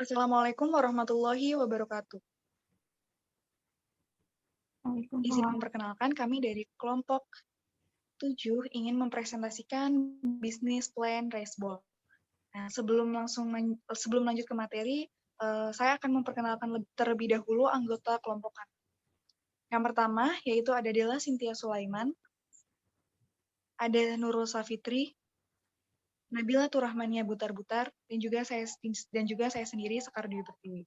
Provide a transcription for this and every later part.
Assalamualaikum warahmatullahi wabarakatuh. Izin Waalaikumsalam. memperkenalkan, kami dari kelompok 7 ingin mempresentasikan bisnis plan Raceball. Nah, sebelum lanjut ke materi, saya akan memperkenalkan terlebih dahulu anggota kelompok kami. Yang pertama yaitu ada Della Cynthia Sulaiman, ada Nurul Safitri, Nabila Turahmania Butar-Butar, dan juga saya sendiri Sekar Dwi Pertiwi.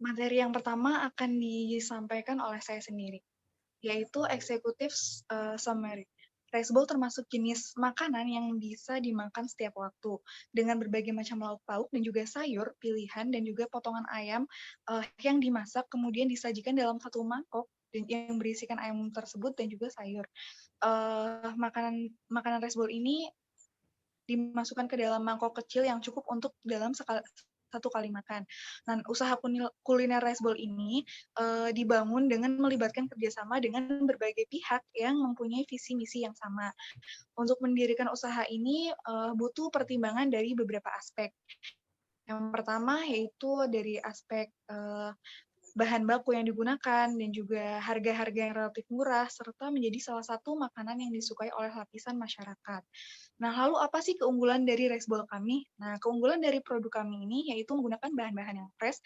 Materi yang pertama akan disampaikan oleh saya sendiri, yaitu Executive Summary. Raceball termasuk jenis makanan yang bisa dimakan setiap waktu, dengan berbagai macam lauk pauk dan juga sayur pilihan dan juga potongan ayam yang dimasak kemudian disajikan dalam satu mangkok yang berisikan ayam tersebut dan juga sayur. Makanan Raceball ini dimasukkan ke dalam mangkok kecil yang cukup untuk dalam satu kali makan. Nah, usaha kuliner Raceball ini dibangun dengan melibatkan kerjasama dengan berbagai pihak yang mempunyai visi misi yang sama. Untuk mendirikan usaha ini butuh pertimbangan dari beberapa aspek. Yang pertama yaitu dari aspek bahan baku yang digunakan dan juga harga-harga yang relatif murah serta menjadi salah satu makanan yang disukai oleh lapisan masyarakat. Nah, lalu apa sih keunggulan dari Raceball kami? Nah, keunggulan dari produk kami ini yaitu menggunakan bahan-bahan yang fresh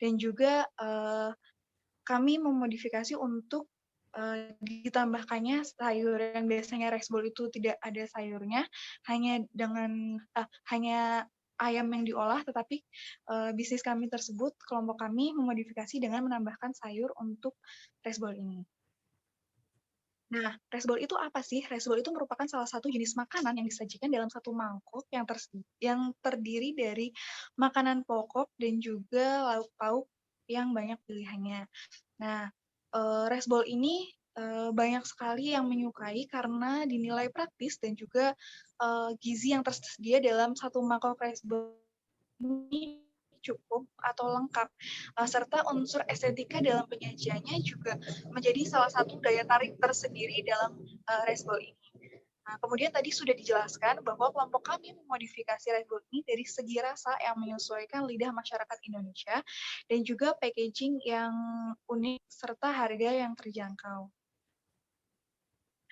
dan juga kami memodifikasi untuk ditambahkannya sayur yang biasanya Raceball itu tidak ada sayurnya, hanya ayam yang diolah, tetapi bisnis kami tersebut, kelompok kami memodifikasi dengan menambahkan sayur untuk Raceball ini. Nah, Raceball itu apa sih? Raceball itu merupakan salah satu jenis makanan yang disajikan dalam satu mangkok yang terdiri dari makanan pokok dan juga lauk pauk yang banyak pilihannya. Nah, Raceball ini banyak sekali yang menyukai karena dinilai praktis dan juga gizi yang tersedia dalam satu mangkok Raceball ini cukup atau lengkap, serta unsur estetika dalam penyajiannya juga menjadi salah satu daya tarik tersendiri dalam Raceball ini. Nah, kemudian tadi sudah dijelaskan bahwa kelompok kami memodifikasi Raceball ini dari segi rasa yang menyesuaikan lidah masyarakat Indonesia dan juga packaging yang unik serta harga yang terjangkau.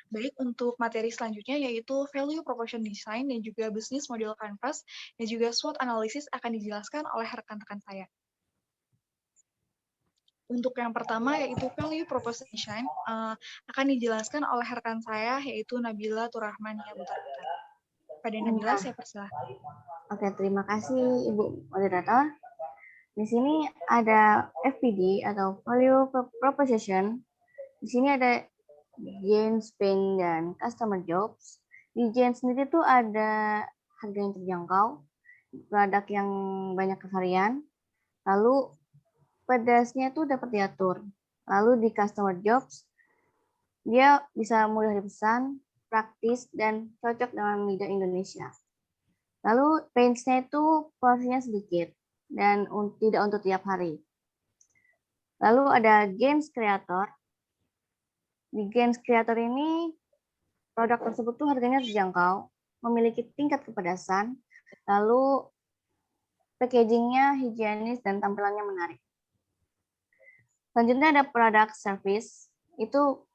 Baik, untuk materi selanjutnya yaitu Value Proposition Design dan juga Business Model Canvas dan juga SWOT Analysis akan dijelaskan oleh rekan-rekan saya. Untuk yang pertama yaitu Value Proposition Design akan dijelaskan oleh rekan saya yaitu Nabila Turahman yang Butar-Butar. Pada Nabila, saya persilahkan. Oke, terima kasih Ibu Moderator. Di sini ada FPD atau Value Proposition. Di sini ada gain, spend, dan customer jobs. Di gain sendiri tuh ada harga yang terjangkau, produk yang banyak varian, lalu pedasnya tuh dapat diatur. Lalu di customer jobs, dia bisa mudah dipesan, praktis, dan cocok dengan lidah Indonesia. Lalu pains-nya itu porsinya sedikit dan tidak untuk tiap hari. Lalu ada games creator. Di games creator ini produk tersebut tuh harganya terjangkau, memiliki tingkat kepedasan, lalu packagingnya higienis dan tampilannya menarik. Selanjutnya ada product service, itu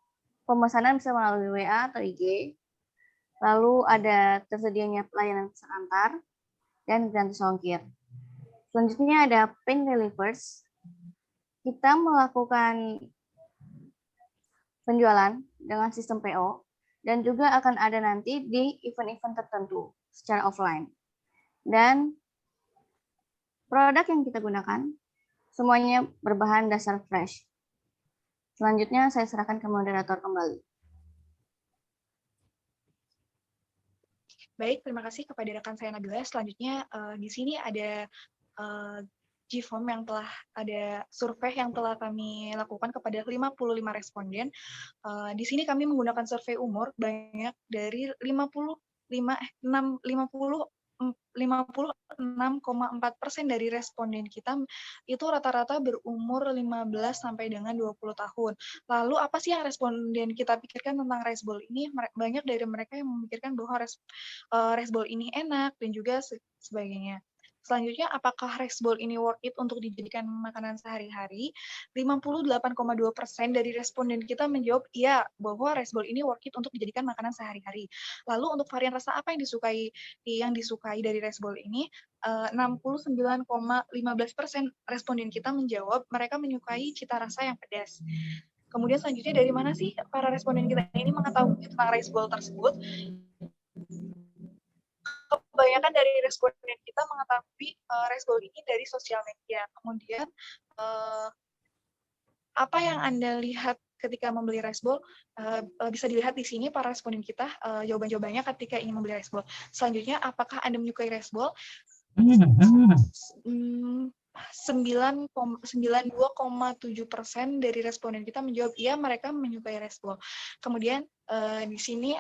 pemesanan bisa melalui WA atau IG. Lalu ada tersedianya pelayanan pesan antar dan gratis ongkir. Selanjutnya ada pain relievers. Kita melakukan penjualan dengan sistem PO dan juga akan ada nanti di event-event tertentu secara offline. Dan produk yang kita gunakan semuanya berbahan dasar fresh. Selanjutnya saya serahkan ke moderator kembali. Baik, terima kasih kepada rekan saya Nabila. Selanjutnya di sini ada GFOM yang telah ada survei yang telah kami lakukan kepada 55 responden. Di sini kami menggunakan survei umur banyak dari 50 56,4% dari responden kita itu rata-rata berumur 15 sampai dengan 20 tahun. Lalu apa sih yang responden kita pikirkan tentang resbol ini? Banyak dari mereka yang memikirkan bahwa resbol ini enak dan juga sebagainya. Selanjutnya, apakah resbol ini worth it untuk dijadikan makanan sehari-hari? 58,2% dari responden kita menjawab iya bahwa resbol ini worth it untuk dijadikan makanan sehari-hari. Lalu untuk varian rasa apa yang disukai dari resbol ini? 69,15% responden kita menjawab mereka menyukai cita rasa yang pedas. Kemudian selanjutnya dari mana sih para responden kita ini mengetahui tentang resbol tersebut? Kebanyakan dari responden kita mengetahui resbol ini dari sosial media. Kemudian apa yang Anda lihat ketika membeli resbol bisa dilihat di sini para responden kita jawaban-jawabannya ketika ingin membeli resbol. Selanjutnya, apakah Anda menyukai resbol? 92,7% dari responden kita menjawab iya mereka menyukai resbol. Kemudian di sini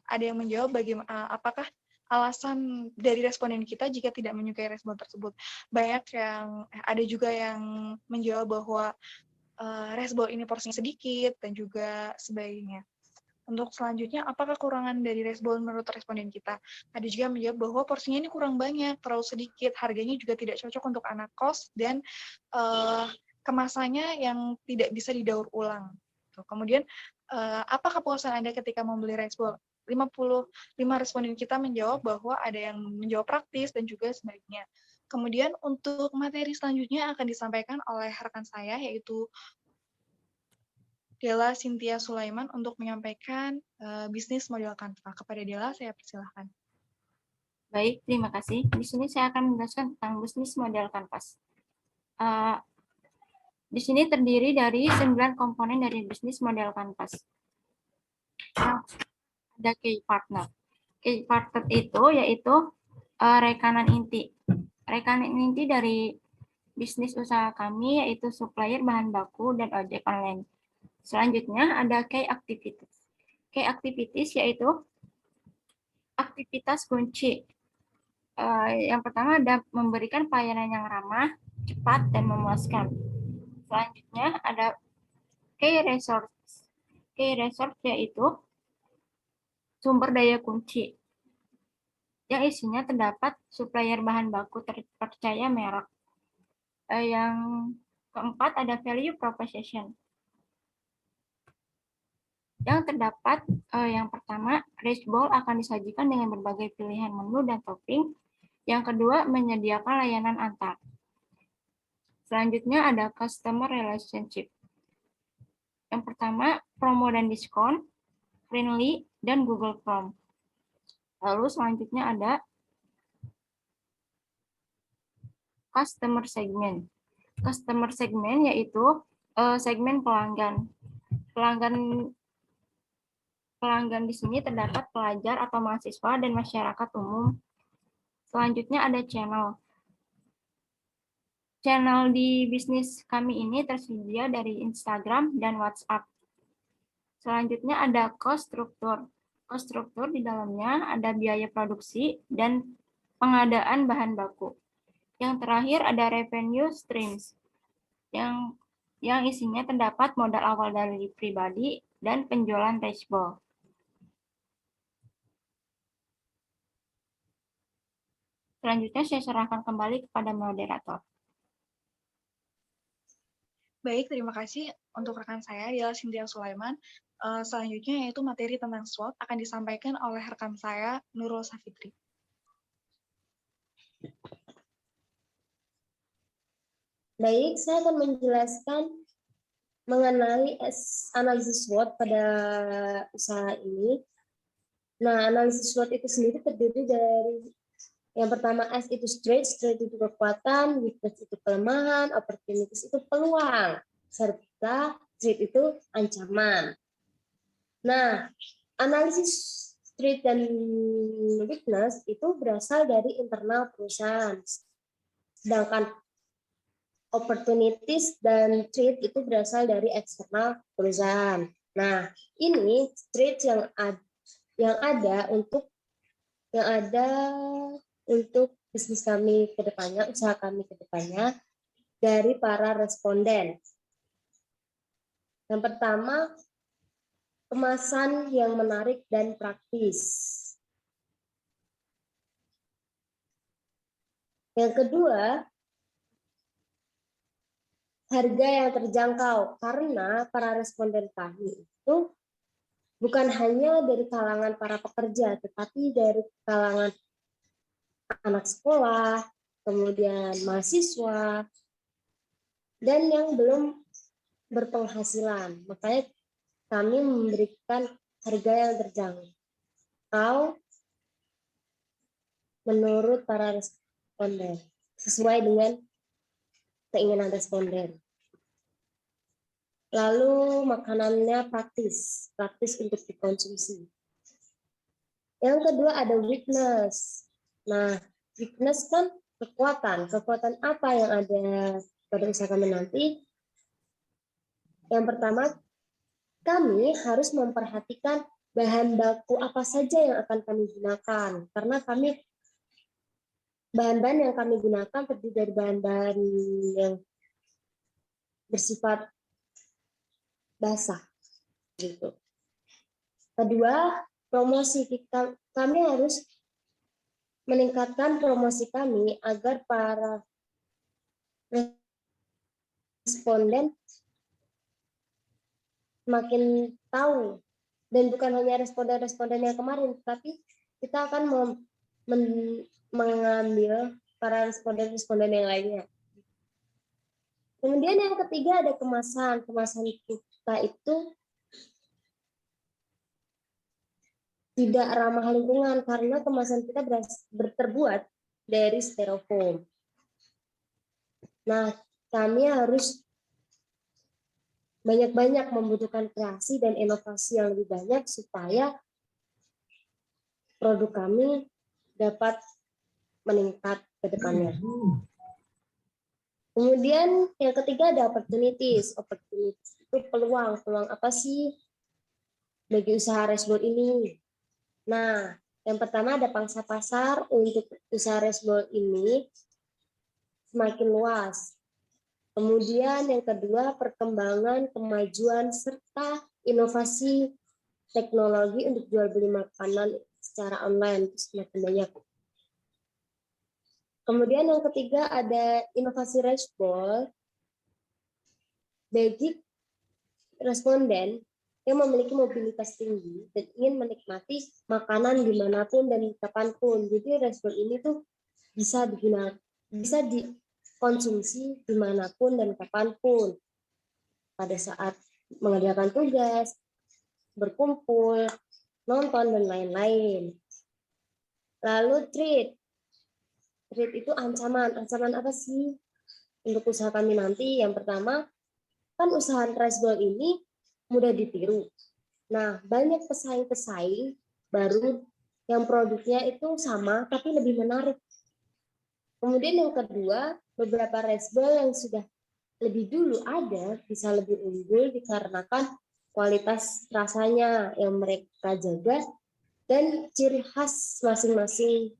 ada yang menjawab apakah alasan dari responden kita jika tidak menyukai resbol tersebut. Ada juga yang menjawab bahwa resbol ini porsinya sedikit dan juga sebagainya. Untuk selanjutnya, apa kekurangan dari resbol menurut responden kita? Ada juga menjawab bahwa porsinya ini kurang banyak, terlalu sedikit, harganya juga tidak cocok untuk anak kos, dan kemasannya yang tidak bisa didaur ulang. Kemudian, apa kepuasan Anda ketika membeli resbol? 55 responden kita menjawab bahwa ada yang menjawab praktis dan juga sebaliknya. Kemudian untuk materi selanjutnya akan disampaikan oleh rekan saya, yaitu Della Cynthia Sulaiman untuk menyampaikan bisnis model Canva. Kepada Della, saya persilahkan. Baik, terima kasih. Di sini saya akan menjelaskan tentang bisnis model Canvas. Di sini terdiri dari 9 komponen dari bisnis model Canvas. Ada key partner. Key partner itu yaitu rekanan inti. Rekanan inti dari bisnis usaha kami yaitu supplier bahan baku dan ojek online. Selanjutnya ada key activities. Key activities yaitu aktivitas kunci. Yang pertama ada memberikan pelayanan yang ramah, cepat, dan memuaskan. Selanjutnya ada key resource. Key resource yaitu sumber daya kunci yang isinya terdapat supplier bahan baku terpercaya merek. Yang keempat ada value proposition. Yang terdapat yang pertama, resbol akan disajikan dengan berbagai pilihan menu dan topping. Yang kedua, menyediakan layanan antar. Selanjutnya ada customer relationship. Yang pertama, promo dan diskon, friendly, dan Google Form. Lalu selanjutnya ada customer segment. Customer segment yaitu segmen pelanggan. Pelanggan di sini terdapat pelajar atau mahasiswa dan masyarakat umum. Selanjutnya ada channel. Channel di bisnis kami ini tersedia dari Instagram dan WhatsApp. Selanjutnya ada cost struktur. Cost struktur di dalamnya ada biaya produksi dan pengadaan bahan baku. Yang terakhir ada revenue streams. Yang isinya terdapat modal awal dari pribadi dan penjualan resbol. Selanjutnya saya serahkan kembali kepada moderator. Baik, terima kasih untuk rekan saya, Della Cynthia Sulaiman. Selanjutnya yaitu materi tentang SWOT akan disampaikan oleh rekan saya, Nurul Safitri. Baik, saya akan menjelaskan mengenai analisis SWOT pada usaha ini. Nah, analisis SWOT itu sendiri terdiri dari yang pertama S itu strength itu kekuatan, weakness itu kelemahan, opportunities itu peluang, serta threat itu ancaman. Nah, analisis strength dan weakness itu berasal dari internal perusahaan. Sedangkan opportunities dan threat itu berasal dari eksternal perusahaan. Nah, ini threat yang ada untuk bisnis kami ke depannya, usaha kami ke depannya dari para responden. Yang pertama, kemasan yang menarik dan praktis. Yang kedua, harga yang terjangkau, karena para responden kami itu bukan hanya dari kalangan para pekerja, tetapi dari kalangan anak sekolah, kemudian mahasiswa, dan yang belum berpenghasilan. Makanya kami memberikan harga yang terjangkau menurut para responden, sesuai dengan keinginan responden. Lalu makanannya praktis untuk dikonsumsi. Yang kedua ada weakness. Nah, weakness kan kekuatan apa yang ada pada usaha kami nanti? Yang pertama, kami harus memperhatikan bahan baku apa saja yang akan kami gunakan, karena bahan-bahan yang kami gunakan terdiri dari bahan-bahan yang bersifat basah gitu. Kedua, promosi. Kami harus meningkatkan promosi kami agar para responden makin tahu, dan bukan hanya responden yang kemarin, tapi kita akan mengambil para responden yang lainnya. Kemudian yang ketiga ada kemasan. Kemasan kita itu tidak ramah lingkungan karena kemasan kita terbuat dari styrofoam. Nah, kami harus banyak-banyak membutuhkan kreasi dan inovasi yang lebih banyak supaya produk kami dapat meningkat ke depannya. Kemudian yang ketiga ada opportunities. Opportunities itu peluang. Peluang apa sih bagi usaha resbol ini? Nah, yang pertama ada pangsa pasar untuk usaha resbol ini semakin luas. Kemudian yang kedua perkembangan, kemajuan, serta inovasi teknologi untuk jual beli makanan secara online semakin banyak. Kemudian yang ketiga ada inovasi resbol bagi responden yang memiliki mobilitas tinggi dan ingin menikmati makanan dimanapun dan kapanpun. Jadi resbol ini tuh bisa dikonsumsi dimanapun dan kapanpun. Pada saat mengerjakan tugas, berkumpul, nonton, dan lain-lain. Lalu treat itu ancaman apa sih untuk usaha kami nanti? Yang pertama, kan usaha resbol ini mudah ditiru. Nah, banyak pesaing-pesaing baru yang produknya itu sama tapi lebih menarik. Kemudian yang kedua, beberapa resbol yang sudah lebih dulu ada bisa lebih unggul dikarenakan kualitas rasanya yang mereka jaga dan ciri khas masing-masing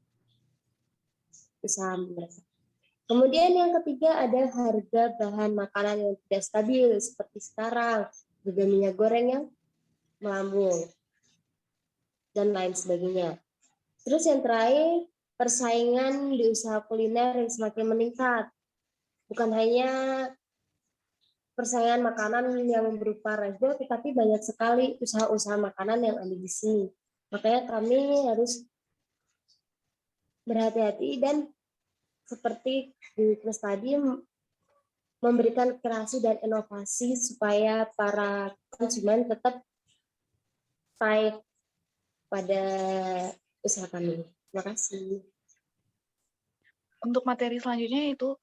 usaha mereka. Kemudian yang ketiga ada harga bahan makanan yang tidak stabil seperti sekarang, harga minyak goreng yang melambung dan lain sebagainya. Terus yang terakhir, persaingan di usaha kuliner yang semakin meningkat. Bukan hanya persaingan makanan yang berupa resbol, tetapi banyak sekali usaha-usaha makanan yang ada di sini. Makanya kami harus berhati-hati dan seperti di kelas tadi memberikan kreasi dan inovasi supaya para konsumen tetap baik pada usaha kami. Terima kasih. Untuk materi selanjutnya itu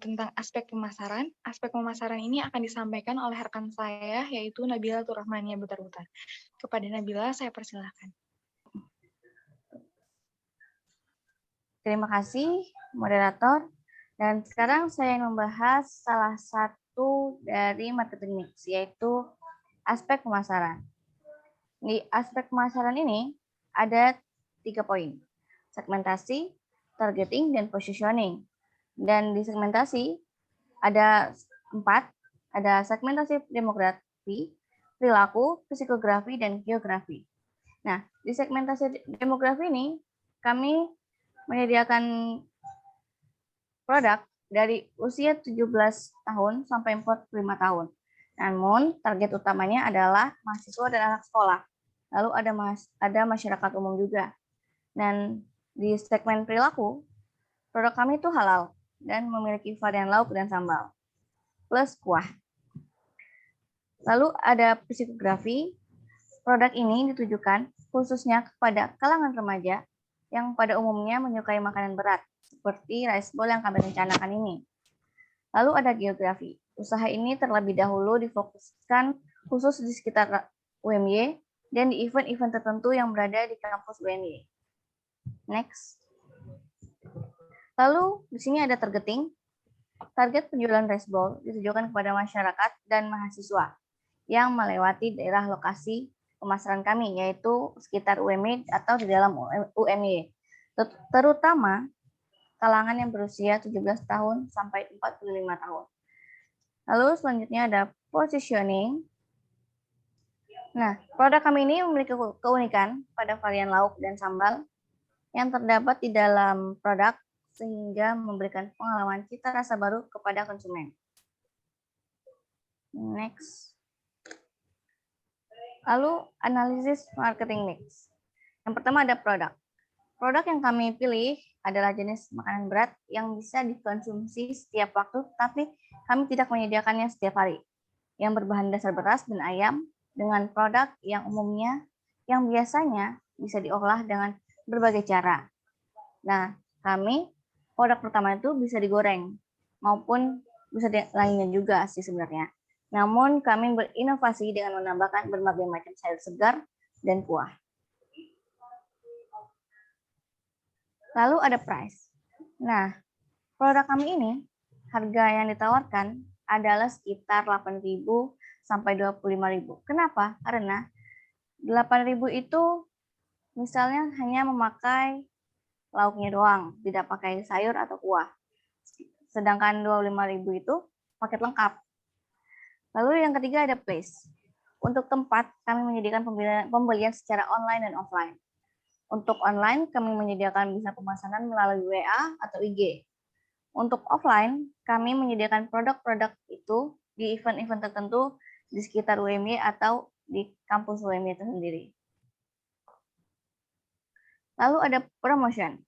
tentang aspek pemasaran. Aspek pemasaran ini akan disampaikan oleh rekan saya, yaitu Nabila Turrahmania Butar-Butar. Kepada Nabila, saya persilahkan. Terima kasih, moderator. Dan sekarang saya ingin membahas salah satu dari marketing mix, yaitu aspek pemasaran. Di aspek pemasaran ini ada 3 poin. Segmentasi, targeting, dan positioning. Dan di segmentasi ada 4, ada segmentasi demografi, perilaku, psikografi, dan geografi. Nah, di segmentasi demografi ini kami menyediakan produk dari usia 17 tahun sampai 45 tahun. Namun, target utamanya adalah mahasiswa dan anak sekolah. Lalu ada masyarakat umum juga. Dan di segmen perilaku, produk kami itu halal dan memiliki varian lauk dan sambal, plus kuah. Lalu ada psikografi. Produk ini ditujukan khususnya kepada kalangan remaja yang pada umumnya menyukai makanan berat, seperti rice bowl yang kami rencanakan ini. Lalu ada geografi. Usaha ini terlebih dahulu difokuskan khusus di sekitar UMY dan di event-event tertentu yang berada di kampus UMY. Next. Lalu di sini ada targeting. Target penjualan rice bowl ditujukan kepada masyarakat dan mahasiswa yang melewati daerah lokasi pemasaran kami, yaitu sekitar UMY atau di dalam UMY, terutama kalangan yang berusia 17 tahun sampai 45 tahun. Lalu selanjutnya ada positioning. Nah, produk kami ini memiliki keunikan pada varian lauk dan sambal yang terdapat di dalam produk sehingga memberikan pengalaman cita rasa baru kepada konsumen. Next. Lalu analisis marketing mix. Yang pertama ada produk. Produk yang kami pilih adalah jenis makanan berat yang bisa dikonsumsi setiap waktu, tapi kami tidak menyediakannya setiap hari. Yang berbahan dasar beras dan ayam dengan produk yang biasanya bisa diolah dengan berbagai cara. Nah, produk pertama itu bisa digoreng maupun bisa lainnya juga sih sebenarnya. Namun kami berinovasi dengan menambahkan berbagai macam sayur segar dan kuah. Lalu ada price. Nah, produk kami ini harga yang ditawarkan adalah sekitar 8.000 sampai 25.000. Kenapa? Karena 8.000 itu misalnya hanya memakai lauknya doang, tidak pakai sayur atau kuah. Sedangkan 25.000 itu paket lengkap. Lalu yang ketiga ada place. Untuk tempat, kami menyediakan pembelian secara online dan offline. Untuk online, kami menyediakan bisa pemesanan melalui WA atau IG. Untuk offline, kami menyediakan produk-produk itu di event-event tertentu di sekitar UMY atau di kampus UMY itu sendiri. Lalu ada promotion.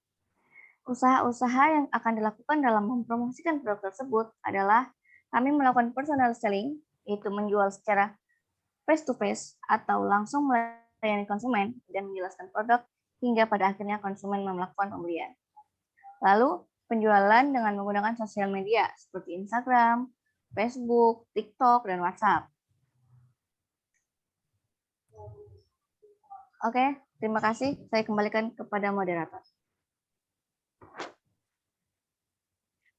Usaha-usaha yang akan dilakukan dalam mempromosikan produk tersebut adalah kami melakukan personal selling, yaitu menjual secara face-to-face atau langsung melayani konsumen dan menjelaskan produk hingga pada akhirnya konsumen melakukan pembelian. Lalu, penjualan dengan menggunakan sosial media seperti Instagram, Facebook, TikTok, dan WhatsApp. Oke, terima kasih. Saya kembalikan kepada moderator.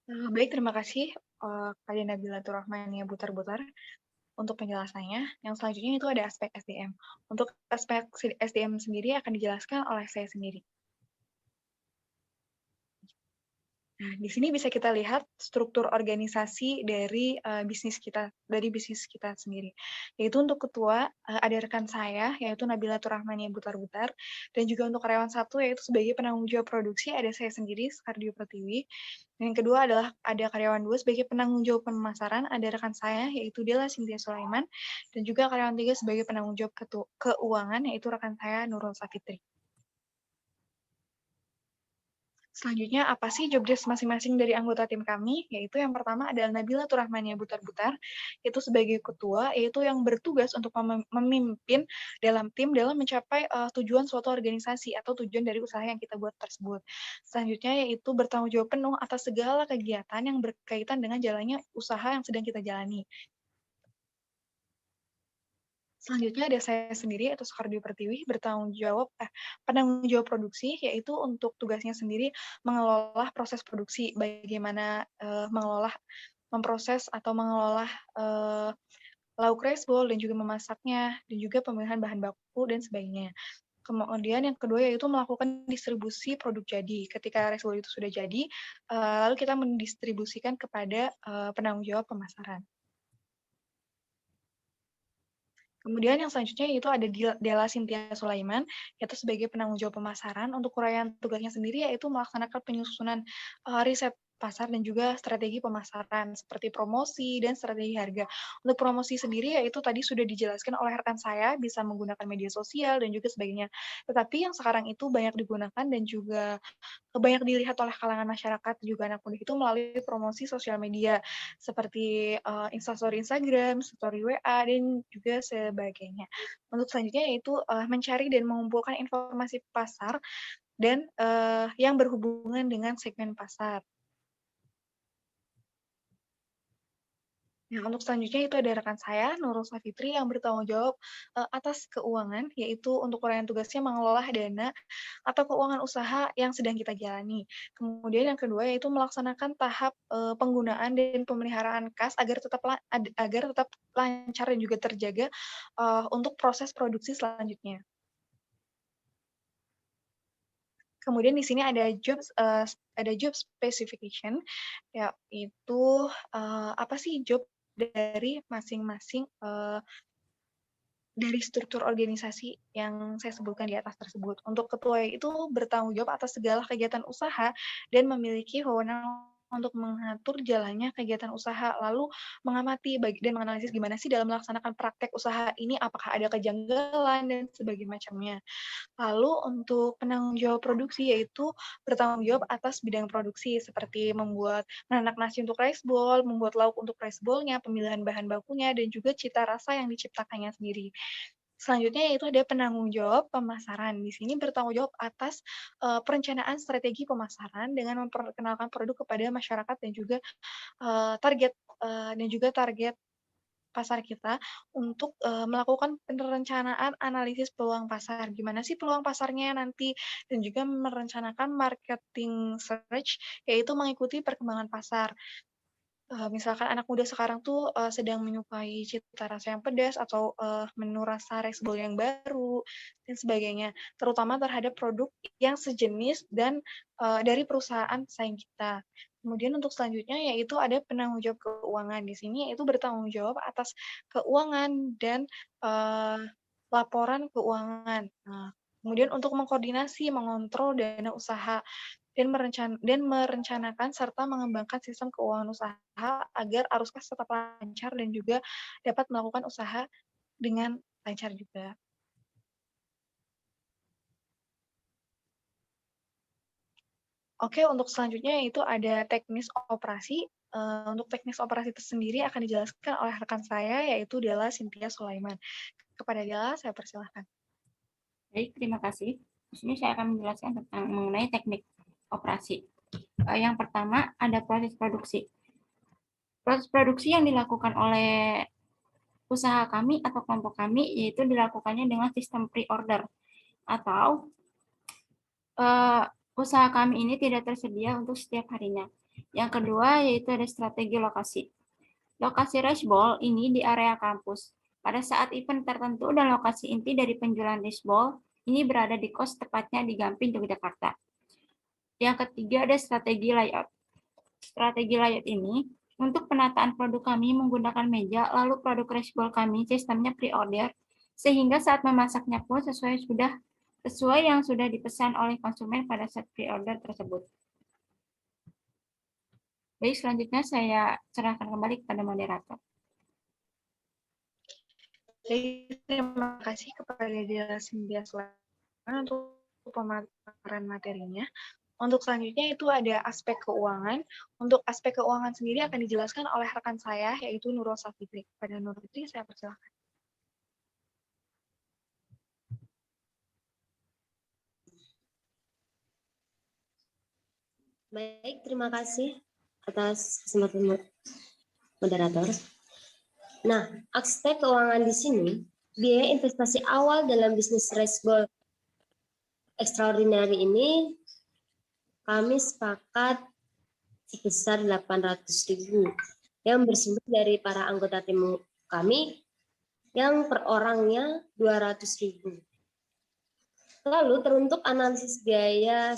Baik, terima kasih Kak Nabila Turahmania Butar-Butar untuk penjelasannya. Yang selanjutnya itu ada aspek SDM. Untuk aspek SDM sendiri akan dijelaskan oleh saya sendiri. Nah, di sini bisa kita lihat struktur organisasi dari bisnis kita sendiri. Yaitu untuk ketua ada rekan saya yaitu Nabila Turahmania Butar-Butar, dan juga untuk karyawan satu yaitu sebagai penanggung jawab produksi ada saya sendiri Skardio Pertiwi. Dan yang kedua adalah ada karyawan 2 sebagai penanggung jawab pemasaran ada rekan saya yaitu Dela Cynthia Sulaiman, dan juga karyawan 3 sebagai penanggung jawab keuangan yaitu rekan saya Nurul Safitri. Selanjutnya, apa sih job desk masing-masing dari anggota tim kami? Yaitu yang pertama adalah Nabila Turahmania Butar-Butar, yaitu sebagai ketua, yaitu yang bertugas untuk memimpin dalam tim dalam mencapai tujuan suatu organisasi atau tujuan dari usaha yang kita buat tersebut. Selanjutnya, yaitu bertanggung jawab penuh atas segala kegiatan yang berkaitan dengan jalannya usaha yang sedang kita jalani. Selanjutnya ada saya sendiri atau Skardio Pertiwi penanggung jawab produksi, yaitu untuk tugasnya sendiri mengelola proses produksi, bagaimana memproses atau mengelola lauk rice bowl dan juga memasaknya dan juga pemilihan bahan baku dan sebagainya. Kemudian yang kedua yaitu melakukan distribusi produk jadi. Ketika resbol itu sudah jadi, lalu kita mendistribusikan kepada penanggung jawab pemasaran. Kemudian yang selanjutnya yaitu ada Della Cynthia Sulaiman, yaitu sebagai penanggung jawab pemasaran. Untuk uraian tugasnya sendiri yaitu melaksanakan penyusunan riset pasar dan juga strategi pemasaran seperti promosi dan strategi harga. Untuk promosi sendiri yaitu tadi sudah dijelaskan oleh rekan saya, bisa menggunakan media sosial dan juga sebagainya. Tetapi yang sekarang itu banyak digunakan dan juga banyak dilihat oleh kalangan masyarakat juga anak muda itu melalui promosi sosial media seperti Instastory Instagram, story WA, dan juga sebagainya. Untuk selanjutnya yaitu mencari dan mengumpulkan informasi pasar dan yang berhubungan dengan segmen pasar. Nah, untuk selanjutnya itu ada rekan saya, Nurul Safitri, yang bertanggung jawab atas keuangan, yaitu untuk uraian tugasnya mengelola dana atau keuangan usaha yang sedang kita jalani. Kemudian yang kedua yaitu melaksanakan tahap penggunaan dan pemeliharaan kas agar tetap lancar dan juga terjaga untuk proses produksi selanjutnya. Kemudian di sini ada job specification, yaitu apa sih job dari masing-masing dari struktur organisasi yang saya sebutkan di atas tersebut. Untuk ketua itu bertanggung jawab atas segala kegiatan usaha dan memiliki wewenang untuk mengatur jalannya kegiatan usaha, lalu mengamati dan menganalisis gimana sih dalam melaksanakan praktek usaha ini, apakah ada kejanggalan dan sebagainya macamnya. Lalu untuk penanggung jawab produksi yaitu bertanggung jawab atas bidang produksi seperti menanak nasi untuk rice bowl, membuat lauk untuk rice bowl-nya, pemilihan bahan bakunya, dan juga cita rasa yang diciptakannya sendiri. Selanjutnya yaitu ada penanggung jawab pemasaran. Di sini bertanggung jawab atas perencanaan strategi pemasaran dengan memperkenalkan produk kepada masyarakat dan juga target pasar kita untuk melakukan perencanaan analisis peluang pasar. Gimana sih peluang pasarnya nanti, dan juga merencanakan marketing search, yaitu mengikuti perkembangan pasar. Misalkan anak muda sekarang tuh sedang menyukai cita rasa yang pedas atau menu rasa rice bowl yang baru dan sebagainya, terutama terhadap produk yang sejenis dan dari perusahaan pesaing kita. Kemudian untuk selanjutnya yaitu ada penanggung jawab keuangan. Di sini yaitu bertanggung jawab atas keuangan dan laporan keuangan. Nah, kemudian untuk mengkoordinasi, mengontrol dana usaha dan merencanakan serta mengembangkan sistem keuangan usaha agar arus kas tetap lancar dan juga dapat melakukan usaha dengan lancar juga. Oke, untuk selanjutnya itu ada teknis operasi. Untuk teknis operasi itu sendiri akan dijelaskan oleh rekan saya, yaitu Della Cynthia Sulaiman. Kepada Della, saya persilahkan. Baik, terima kasih. Di sini saya akan menjelaskan tentang mengenai teknik operasi. Yang pertama ada proses produksi. Proses produksi yang dilakukan oleh usaha kami atau kelompok kami yaitu dilakukannya dengan sistem pre-order atau usaha kami ini tidak tersedia untuk setiap harinya. Yang kedua yaitu ada strategi lokasi. Lokasi rice bowl ini di area kampus. Pada saat event tertentu dan lokasi inti dari penjualan rice bowl ini berada di kos tepatnya di Gamping, Yogyakarta. Yang ketiga ada strategi layout. Strategi layout ini untuk penataan produk kami menggunakan meja, lalu produk rice bowl kami sistemnya pre-order, sehingga saat memasaknya pun sesuai yang sudah dipesan oleh konsumen pada saat pre-order tersebut. Baik, selanjutnya saya serahkan kembali kepada moderator. Terima kasih kepada Della Cynthia Sulaiman untuk pemaparan materinya. Untuk selanjutnya itu ada aspek keuangan. Untuk aspek keuangan sendiri akan dijelaskan oleh rekan saya, yaitu Nurul Safitri. Pada Nurul Safitri, saya persilakan. Baik, terima kasih atas kesempatan moderator. Nah, aspek keuangan di sini, biaya investasi awal dalam bisnis rice bowl extraordinary ini kami sepakat sebesar 800.000 yang bersumber dari para anggota tim kami yang per orangnya 200.000. Lalu teruntuk analisis biaya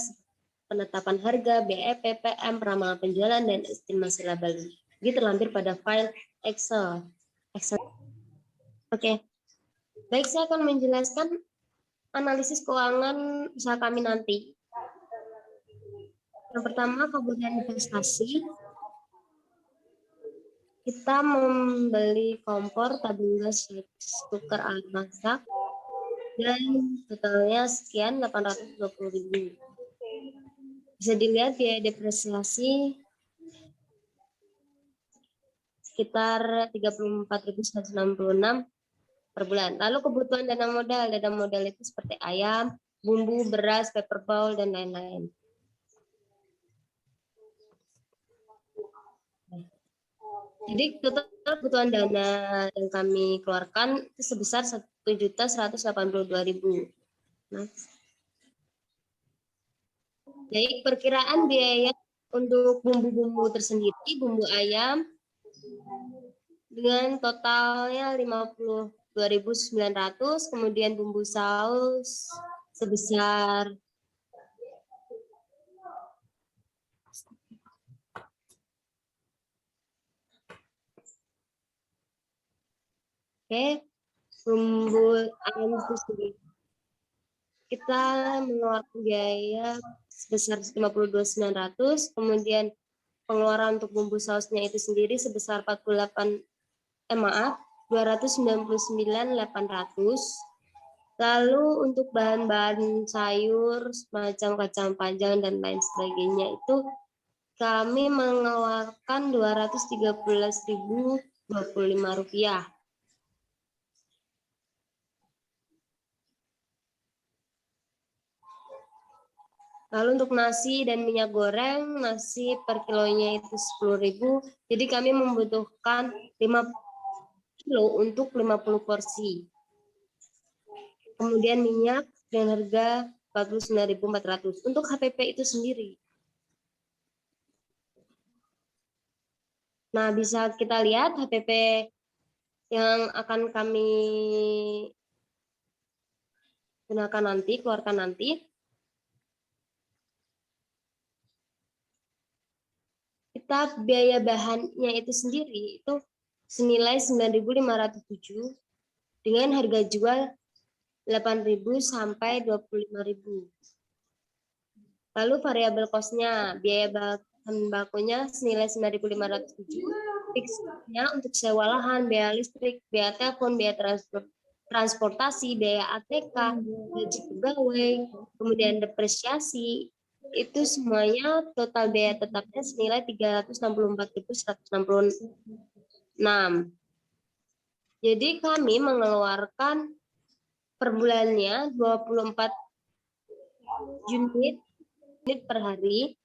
penetapan harga, BEP, PPM, ramalan penjualan, dan estimasi laba. Ini terlampir pada file Excel. Oke. Baik, saya akan menjelaskan analisis keuangan usaha kami nanti. Yang pertama, kebutuhan investasi. Kita membeli kompor, tabung gas, cooker, alat masak, dan totalnya sekian 820.000. Bisa dilihat biaya depresiasi sekitar 34.166 per bulan. Lalu kebutuhan dana modal itu seperti ayam, bumbu, beras, paper bowl, dan lain-lain. Jadi total kebutuhan dana yang kami keluarkan itu sebesar 1.182.000. Nah, baik, perkiraan biaya untuk bumbu-bumbu tersendiri, bumbu ayam dengan totalnya 52.900, kemudian bumbu saus sebesar bumbu ayam itu sendiri kita mengeluarkan biaya sebesar 52.900, kemudian pengeluaran untuk bumbu sausnya itu sendiri sebesar 299.800. Lalu untuk bahan-bahan sayur semacam kacang panjang dan lain sebagainya itu kami mengeluarkan Rp213.025. Lalu untuk nasi dan minyak goreng, nasi per kilonya itu 10.000. Jadi kami membutuhkan 5 kilo untuk 50 porsi. Kemudian minyak dengan harga 49.400 untuk HPP itu sendiri. Nah, bisa kita lihat HPP yang akan kami gunakan nanti, keluarkan nanti. Kita biaya bahannya itu sendiri itu senilai 9.507 dengan harga jual 8.000 sampai 25.000. Lalu variabel cost-nya, biaya bahan bakunya senilai 9.507, fixnya untuk sewa lahan, biaya listrik, biaya telepon, biaya transportasi, biaya ATK, gaji pegawai, kemudian depresiasi, itu semuanya total biaya tetapnya senilai 364.166. Jadi kami mengeluarkan per bulannya 24 unit per hari,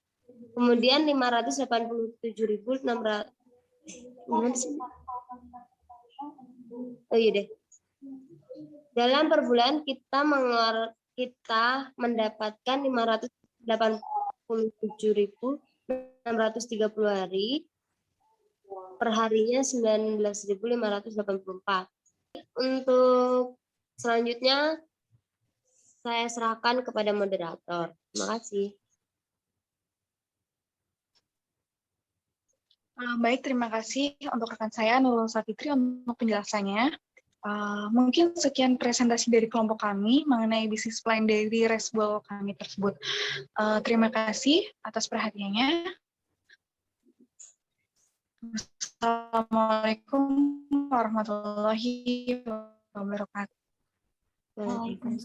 kemudian 587.600. Oh iya deh. Dalam per bulan kita mendapatkan 587.630 hari, per harinya 19.584. Untuk selanjutnya saya serahkan kepada moderator. Terima kasih. Baik, terima kasih untuk rekan saya Nurul Safitri untuk penjelasannya. Mungkin sekian presentasi dari kelompok kami mengenai bisnis plan dari Resbol kami tersebut. Terima kasih atas perhatiannya. Assalamualaikum warahmatullahi wabarakatuh. Waalaikumsalam.